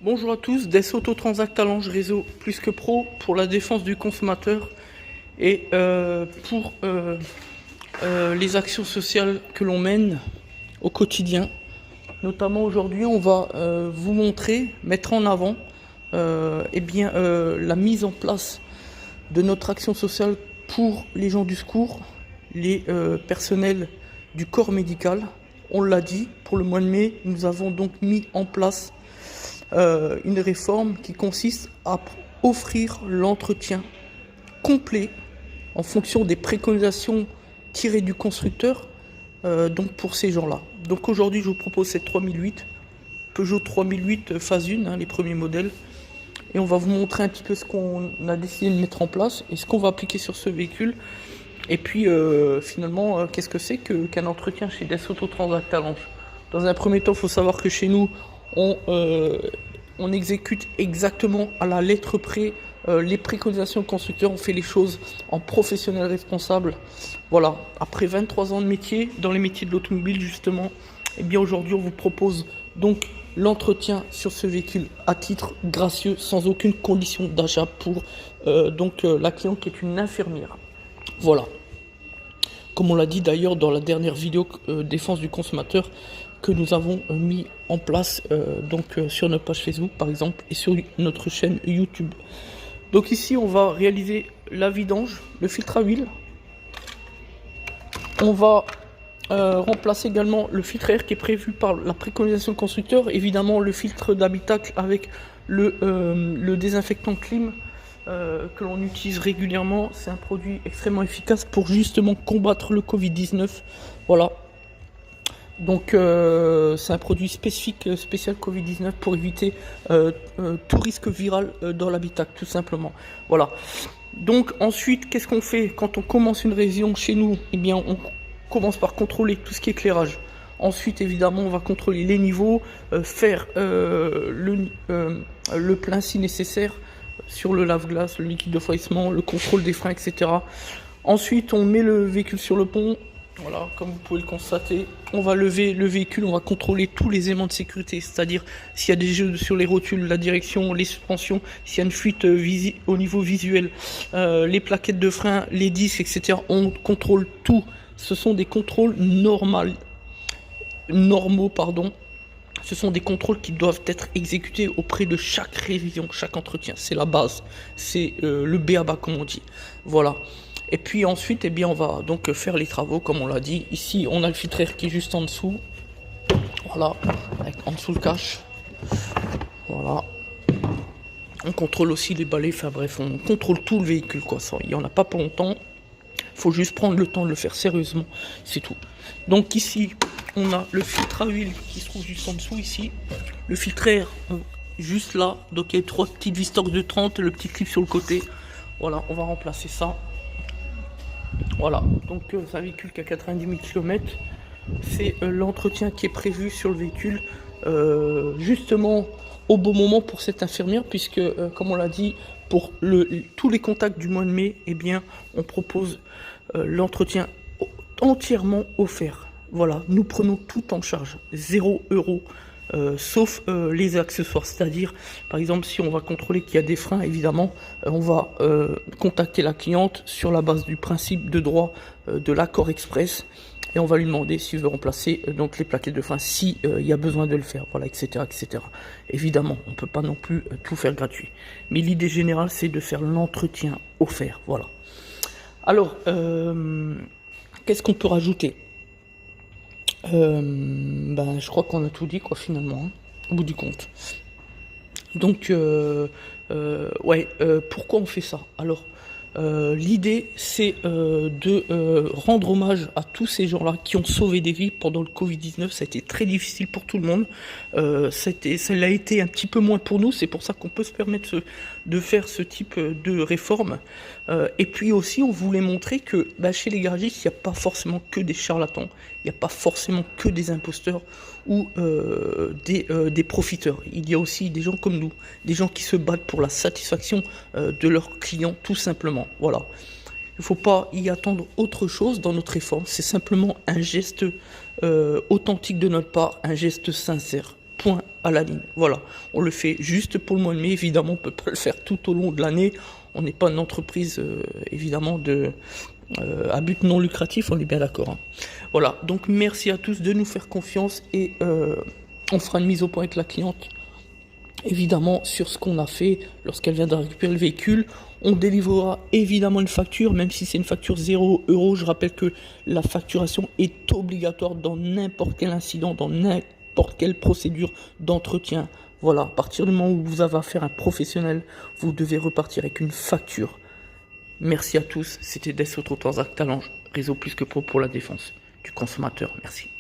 Bonjour à tous, Des Autotransact Talange Réseau Plus que Pro pour la défense du consommateur et pour les actions sociales que l'on mène au quotidien. Notamment aujourd'hui, on va vous montrer, mettre en avant la mise en place de notre action sociale pour les gens du secours, les personnels du corps médical. On l'a dit, pour le mois de mai, nous avons donc mis en place une réforme qui consiste à offrir l'entretien complet en fonction des préconisations tirées du constructeur donc pour ces gens-là. Donc aujourd'hui, je vous propose cette 3008, Peugeot 3008 phase 1, les premiers modèles. Et on va vous montrer un petit peu ce qu'on a décidé de mettre en place et ce qu'on va appliquer sur ce véhicule. Et puis finalement, qu'est-ce que c'est qu'un entretien chez Des Autotransact Talange? Dans un premier temps, il faut savoir que chez nous, on exécute exactement à la lettre près les préconisations constructeurs. On fait les choses en professionnel responsable. Voilà, après 23 ans de métier, dans les métiers de l'automobile justement, et bien aujourd'hui on vous propose donc l'entretien sur ce véhicule à titre gracieux, sans aucune condition d'achat pour la cliente qui est une infirmière. Voilà, comme on l'a dit d'ailleurs dans la dernière vidéo défense du consommateur que nous avons mis en place sur notre page Facebook par exemple et sur notre chaîne YouTube. Donc ici on va réaliser la vidange, le filtre à huile. On va remplacer également le filtre à air qui est prévu par la préconisation constructeur. Évidemment le filtre d'habitacle avec le désinfectant clim que l'on utilise régulièrement. C'est un produit extrêmement efficace pour justement combattre le Covid-19. Voilà. Donc c'est un produit spécifique, spécial Covid-19 pour éviter tout risque viral dans l'habitacle tout simplement. Voilà. Donc ensuite, qu'est-ce qu'on fait quand on commence une révision chez nous? Eh bien on commence par contrôler tout ce qui est éclairage. Ensuite évidemment on va contrôler les niveaux, faire le plein si nécessaire sur le lave-glace, le liquide de refroidissement, le contrôle des freins, etc. Ensuite on met le véhicule sur le pont. Voilà, comme vous pouvez le constater, on va lever le véhicule, on va contrôler tous les éléments de sécurité, c'est-à-dire s'il y a des jeux sur les rotules, la direction, les suspensions, s'il y a une fuite au niveau visuel, les plaquettes de frein, les disques, etc. On contrôle tout. Ce sont des contrôles normaux. Ce sont des contrôles qui doivent être exécutés auprès de chaque révision, chaque entretien. C'est la base, c'est le b.a.-ba comme on dit. Voilà. Et puis ensuite, on va donc faire les travaux comme on l'a dit. Ici, on a le filtre air qui est juste en dessous. Voilà, en dessous le cache. Voilà. On contrôle aussi les balais. Enfin bref, on contrôle tout le véhicule quoi. Ça, il n'y en a pas pour longtemps. Faut juste prendre le temps de le faire sérieusement. C'est tout. Donc ici, on a le filtre à huile qui se trouve juste en dessous ici. Le filtre air juste là. Donc il y a 3 petites vis torx de 30, le petit clip sur le côté. Voilà, on va remplacer ça. Voilà, donc c'est un véhicule qui a 90 000 km. C'est l'entretien qui est prévu sur le véhicule justement au bon moment pour cette infirmière, puisque comme on l'a dit, pour tous les contacts du mois de mai, on propose l'entretien entièrement offert. Voilà, nous prenons tout en charge, 0 €. Sauf les accessoires, c'est-à-dire par exemple si on va contrôler qu'il y a des freins, évidemment on va contacter la cliente sur la base du principe de droit de l'accord express et on va lui demander s'il veut remplacer donc les plaquettes de frein si il y a besoin de le faire, voilà, etc. Évidemment on peut pas non plus tout faire gratuit, mais l'idée générale c'est de faire l'entretien offert. Voilà. Alors qu'est-ce qu'on peut rajouter? Je crois qu'on a tout dit quoi finalement, hein, au bout du compte. Donc pourquoi on fait ça? Alors l'idée c'est de rendre hommage à tous ces gens-là qui ont sauvé des vies pendant le Covid-19. Ça a été très difficile pour tout le monde. Ça l'a été un petit peu moins pour nous. C'est pour ça qu'on peut se permettre de faire ce type de réforme. Et puis aussi, on voulait montrer que chez les garagistes, il n'y a pas forcément que des charlatans. Il n'y a pas forcément que des imposteurs ou des profiteurs. Il y a aussi des gens comme nous, des gens qui se battent pour la satisfaction de leurs clients, tout simplement. Voilà. Il ne faut pas y attendre autre chose dans notre réforme. C'est simplement un geste authentique de notre part, un geste sincère. Point à la ligne. Voilà, on le fait juste pour le mois de mai. Évidemment, on peut pas le faire tout au long de l'année. On n'est pas une entreprise, évidemment, à but non lucratif, on est bien d'accord. Hein. Voilà, donc merci à tous de nous faire confiance et on fera une mise au point avec la cliente. Évidemment, sur ce qu'on a fait lorsqu'elle vient de récupérer le véhicule, on délivrera évidemment une facture, même si c'est une facture 0 €. Je rappelle que la facturation est obligatoire dans n'importe quel incident, dans n'importe quelle procédure d'entretien. Voilà, à partir du moment où vous avez affaire à un professionnel, vous devez repartir avec une facture. Merci à tous, c'était Des Autotrottoirs Talange, réseau plus que pro pour la défense du consommateur. Merci.